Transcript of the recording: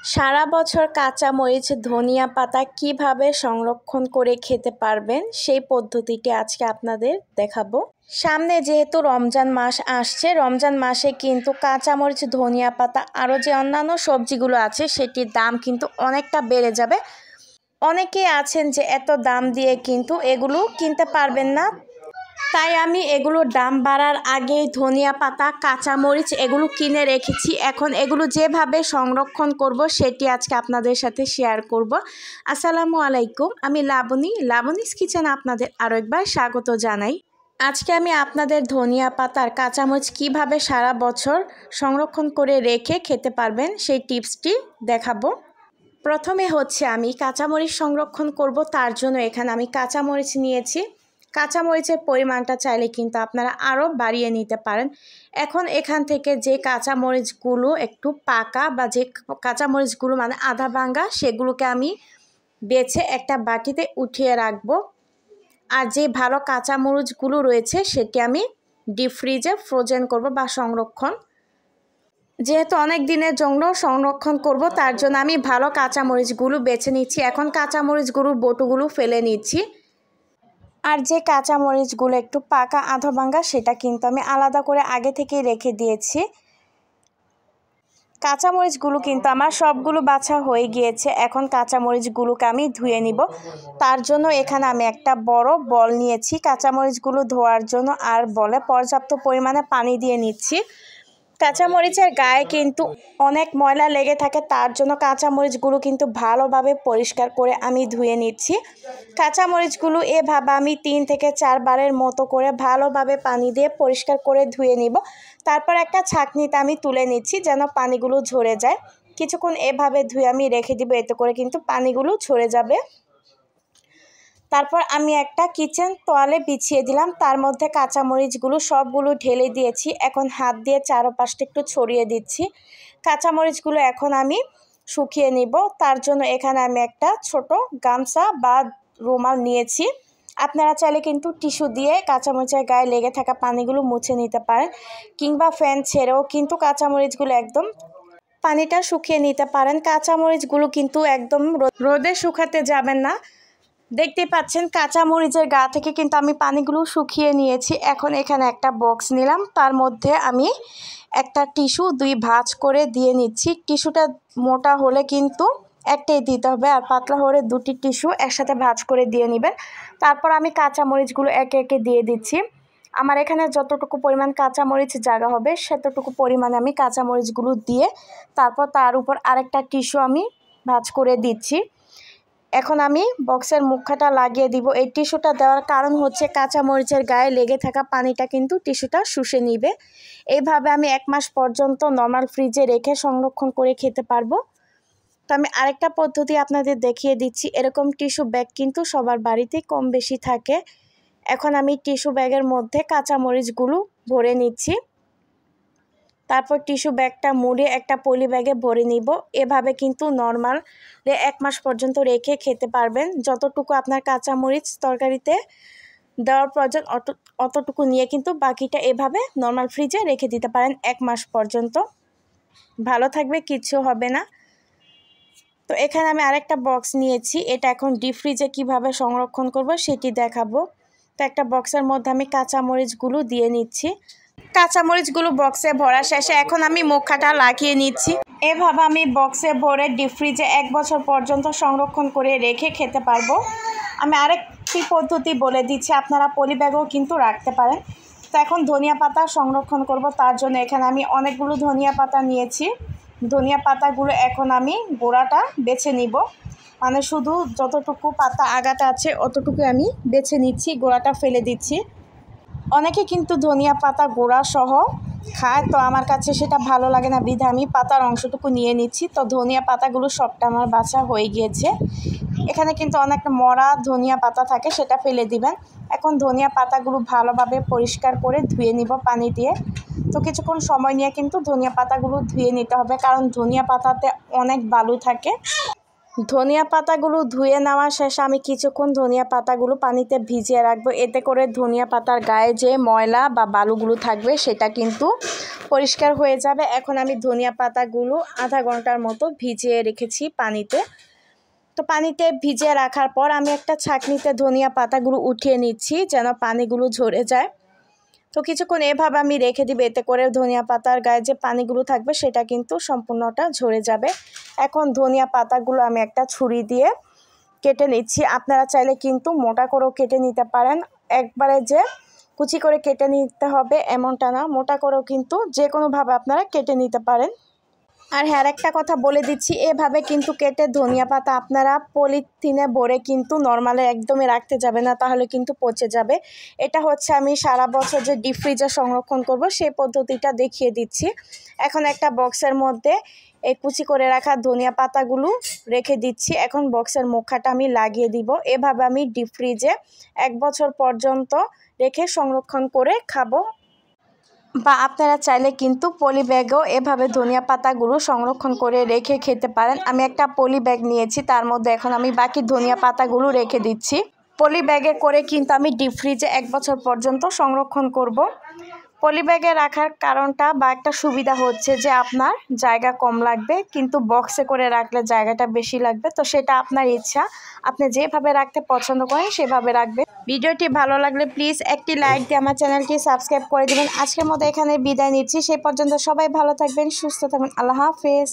সারা বছর কাঁচা মরিচ ধনিয়া পাতা কিভাবে সংরক্ষণ করে খেতে পারবেন সেই পদ্ধতিটি আজকে আপনাদের দেখাবো। সামনে যেহেতু রমজান মাস আসছে, রমজান মাসে কিন্তু কাঁচা মরিচ ধনিয়া পাতা আরও যে অন্যান্য সবজিগুলো আছে সেটির দাম কিন্তু অনেকটা বেড়ে যাবে। অনেকেই আছেন যে এত দাম দিয়ে কিন্তু এগুলো কিনতে পারবেন না, তাই আমি এগুলোর দাম বাড়ার আগেই ধনিয়া পাতা কাঁচামরিচ এগুলো কিনে রেখেছি। এখন এগুলো যেভাবে সংরক্ষণ করব সেটি আজকে আপনাদের সাথে শেয়ার করব। আসসালামু আলাইকুম, আমি লাবণীস কিচেনে আপনাদের আরও একবার স্বাগত জানাই। আজকে আমি আপনাদের ধনিয়া পাতার কাঁচামরিচ কিভাবে সারা বছর সংরক্ষণ করে রেখে খেতে পারবেন সেই টিপসটি দেখাবো। প্রথমে হচ্ছে আমি কাঁচামরিচ সংরক্ষণ করব, তার জন্য এখানে আমি কাঁচামরিচ নিয়েছি। কাঁচামরিচের পরিমাণটা চাইলে কিন্তু আপনারা আরও বাড়িয়ে নিতে পারেন। এখন এখান থেকে যে কাঁচামরিচগুলো একটু পাকা বা যে কাঁচামরিচগুলো মানে আধা ভাঙ্গা সেগুলোকে আমি বেছে একটা বাটিতে উঠিয়ে রাখবো। আর যে ভালো কাঁচামরিচগুলো রয়েছে সেটি আমি ডিপ ফ্রিজে ফ্রোজেন করব বা সংরক্ষণ, যেহেতু অনেক দিনের জন্য সংরক্ষণ করব তার জন্য আমি ভালো কাঁচামরিচগুলো বেছে নিচ্ছি। এখন কাঁচামরিচগুলোর বটুগুলো ফেলে নিচ্ছি। আর যে কাঁচামরিচগুলো একটু পাকা আধা ভাঙ্গা সেটা কিন্তু আমি আলাদা করে আগে থেকেই রেখে দিয়েছি। কাঁচামরিচগুলো কিন্তু আমার সবগুলো বাছা হয়ে গিয়েছে। এখন কাঁচামরিচগুলোকে আমি ধুয়ে নিব। তার জন্য এখানে আমি একটা বড় বল নিয়েছি কাঁচামরিচগুলো ধোয়ার জন্য, আর বলে পর্যাপ্ত পরিমাণে পানি দিয়ে নিচ্ছি। কাঁচামরিচের গায়ে কিন্তু অনেক ময়লা লেগে থাকে, তার জন্য কাঁচামরিচগুলো কিন্তু ভালোভাবে পরিষ্কার করে আমি ধুয়ে নিচ্ছি। কাঁচামরিচগুলো এভাবে আমি 3 থেকে 4 বারের মতো করে ভালোভাবে পানি দিয়ে পরিষ্কার করে ধুয়ে নিব। তারপর একটা ছাঁকনিতে আমি তুলে নিচ্ছি যেন পানিগুলো ঝরে যায়। কিছুক্ষণ এভাবে ধুয়ে আমি রেখে দিব, এতে করে কিন্তু পানিগুলো ঝরে যাবে। তারপর আমি একটা কিচেন তোয়ালে বিছিয়ে দিলাম, তার মধ্যে কাঁচামরিচগুলো সবগুলো ঢেলে দিয়েছি। এখন হাত দিয়ে চারপাশটা একটু ছড়িয়ে দিচ্ছি। কাঁচামরিচগুলো এখন আমি শুকিয়ে নিব, তার জন্য এখানে আমি একটা ছোট গামছা বা রুমাল নিয়েছি। আপনারা চাইলে কিন্তু টিস্যু দিয়ে কাঁচামরিচের গায়ে লেগে থাকা পানিগুলো মুছে নিতে পারেন, কিংবা ফ্যান ছেড়েও কিন্তু কাঁচামরিচগুলো একদম পানিটা শুকিয়ে নিতে পারেন। কাঁচামরিচগুলো কিন্তু একদম রোদে শুকাতে যাবেন না। দেখতে পাচ্ছেন কাঁচামরিচের গা থেকে কিন্তু আমি পানিগুলো শুকিয়ে নিয়েছি। এখন এখানে একটা বক্স নিলাম, তার মধ্যে আমি একটা টিস্যু 2 ভাঁজ করে দিয়ে নিচ্ছি। টিস্যুটা মোটা হলে কিন্তু একটাই দিতে হবে, আর পাতলা হলে 2টি টিস্যু একসাথে ভাঁজ করে দিয়ে নেবেন। তারপর আমি কাঁচামরিচগুলো একে একে দিয়ে দিচ্ছি। আমার এখানে যতটুকু পরিমাণ কাঁচামরিচ জায়গা হবে সেতটুকু পরিমাণে আমি কাঁচামরিচগুলো দিয়ে তারপর তার উপর আরেকটা টিস্যু আমি ভাঁজ করে দিচ্ছি। এখন আমি বক্সের মুখটা লাগিয়ে দিব। এই টিস্যুটা দেওয়ার কারণ হচ্ছে কাঁচামরিচের গায়ে লেগে থাকা পানিটা কিন্তু টিস্যুটা শুষে নিবে। এইভাবে আমি 1 মাস পর্যন্ত নর্মাল ফ্রিজে রেখে সংরক্ষণ করে খেতে পারবো। তো আমি আরেকটা পদ্ধতি আপনাদের দেখিয়ে দিচ্ছি। এরকম টিস্যু ব্যাগ কিন্তু সবার বাড়িতেই কম বেশি থাকে। এখন আমি টিস্যু ব্যাগের মধ্যে কাঁচামরিচগুলো ভরে নিচ্ছি। তারপর টিস্যু ব্যাগটা মুড়ে একটা পলি ব্যাগে ভরে নিব। এভাবে কিন্তু নর্মাল 1 মাস পর্যন্ত রেখে খেতে পারবেন। যতটুকু আপনার কাঁচামরিচ তরকারিতে দেওয়ার প্রয়োজন অতটুকু নিয়ে কিন্তু বাকিটা এভাবে নর্মাল ফ্রিজে রেখে দিতে পারেন 1 মাস পর্যন্ত। ভালো থাকবে, কিচ্ছু হবে না। তো এখানে আমি আরেকটা বক্স নিয়েছি, এটা এখন ডিপ ফ্রিজে কীভাবে সংরক্ষণ করব সেটি দেখাবো। তো একটা বক্সের মধ্যে আমি কাঁচামরিচগুলো দিয়ে নিচ্ছি। কাঁচামরিচগুলো বক্সে ভরা শেষে এখন আমি মুখটা লাগিয়ে নিচ্ছি। এভাবে আমি বক্সে ভরে ডিপ ফ্রিজে 1 বছর পর্যন্ত সংরক্ষণ করে রেখে খেতে পারবো। আমি আরেকটি পদ্ধতি বলে দিচ্ছি, আপনারা পলি ব্যাগও কিন্তু রাখতে পারেন। তো এখন ধনিয়া পাতা সংরক্ষণ করব, তার জন্য এখানে আমি অনেকগুলো ধনিয়া পাতা নিয়েছি। ধনিয়া পাতাগুলো এখন আমি গোড়াটা বেছে নিব, মানে শুধু যতটুকু পাতা আগাটা আছে অতটুকু আমি বেছে নিচ্ছি, গোড়াটা ফেলে দিচ্ছি। অনেকে কিন্তু ধনিয়া পাতা গোড়া সহ খায়, তো আমার কাছে সেটা ভালো লাগে না, বিধায় আমি পাতার অংশটুকু নিয়ে নিচ্ছি। তো ধনিয়া পাতাগুলো সবটা আমার বাছা হয়ে গিয়েছে। এখানে কিন্তু অনেক মরা ধনিয়া পাতা থাকে, সেটা ফেলে দিবেন। এখন ধনিয়া পাতাগুলো ভালোভাবে পরিষ্কার করে ধুয়ে নিব পানি দিয়ে। তো কিছুক্ষণ সময় নিয়ে কিন্তু ধনিয়া পাতাগুলো ধুয়ে নিতে হবে, কারণ ধনিয়া পাতাতে অনেক বালু থাকে। ধনিয়া পাতাগুলো ধুয়ে নেওয়া শেষে আমি কিছুক্ষণ ধনিয়া পাতাগুলো পানিতে ভিজিয়ে রাখবো। এতে করে ধনিয়া পাতার গায়ে যে ময়লা বা বালুগুলো থাকবে সেটা কিন্তু পরিষ্কার হয়ে যাবে। এখন আমি ধনিয়া পাতাগুলো আধা ঘন্টার মতো ভিজিয়ে রেখেছি পানিতে। তো পানিতে ভিজিয়ে রাখার পর আমি একটা ছাঁকনিতে ধনিয়া পাতাগুলো উঠিয়ে নিচ্ছি যেন পানিগুলো ঝরে যায়। তো কিছুক্ষণ এভাবে আমি রেখে দিব, এতে করে ধনিয়া পাতার গায়ে যে পানিগুলো থাকবে সেটা কিন্তু সম্পূর্ণটা ঝরে যাবে। এখন ধনিয়া পাতাগুলো আমি একটা ছুরি দিয়ে কেটে নিচ্ছি। আপনারা চাইলে কিন্তু মোটা করেও কেটে নিতে পারেন, একবারে যে কুচি করে কেটে নিতে হবে এমনটা না, মোটা করেও কিন্তু যে কোনোভাবে আপনারা কেটে নিতে পারেন। আর হ্যাঁ, একটা কথা বলে দিচ্ছি, এভাবে কিন্তু কেটে ধনিয়া পাতা আপনারা পলিথিনে ভরে কিন্তু নর্মালে একদমই রাখতে যাবে না, তাহলে কিন্তু পচে যাবে। এটা হচ্ছে আমি সারা বছর যে ডিপ ফ্রিজে সংরক্ষণ করব সেই পদ্ধতিটা দেখিয়ে দিচ্ছি। এখন একটা বক্সের মধ্যে এই কুচি করে রাখা ধনিয়া পাতাগুলো রেখে দিচ্ছি। এখন বক্সের মুখাটা আমি লাগিয়ে দিব। এভাবে আমি ডিপ ফ্রিজে 1 বছর পর্যন্ত রেখে সংরক্ষণ করে খাবো। বা আপনারা চাইলে কিন্তু পলি ব্যাগেও এভাবে ধনিয়া পাতাগুলো সংরক্ষণ করে রেখে খেতে পারেন। আমি একটা পলি ব্যাগ নিয়েছি, তার মধ্যে এখন আমি বাকি ধনিয়া পাতাগুলো রেখে দিচ্ছি। পলি ব্যাগে করে কিন্তু আমি ডিপ ফ্রিজে 1 বছর পর্যন্ত সংরক্ষণ করব। পলি ব্যাগে রাখার কারণটা বা একটা সুবিধা হচ্ছে যে আপনার জায়গা কম লাগবে, কিন্তু বক্সে করে রাখলে জায়গাটা বেশি লাগবে। তো সেটা আপনার ইচ্ছা, আপনি যেভাবে রাখতে পছন্দ করেন সেভাবে রাখবেন। ভিডিওটি ভালো লাগলে প্লিজ একটি লাইক দিয়ে আমার চ্যানেলটি সাবস্ক্রাইব করে দেবেন। আজকের মতো এখানে বিদায় নিচ্ছি। সেই পর্যন্ত সবাই ভালো থাকবেন, সুস্থ থাকবেন। আল্লাহ হাফেজ।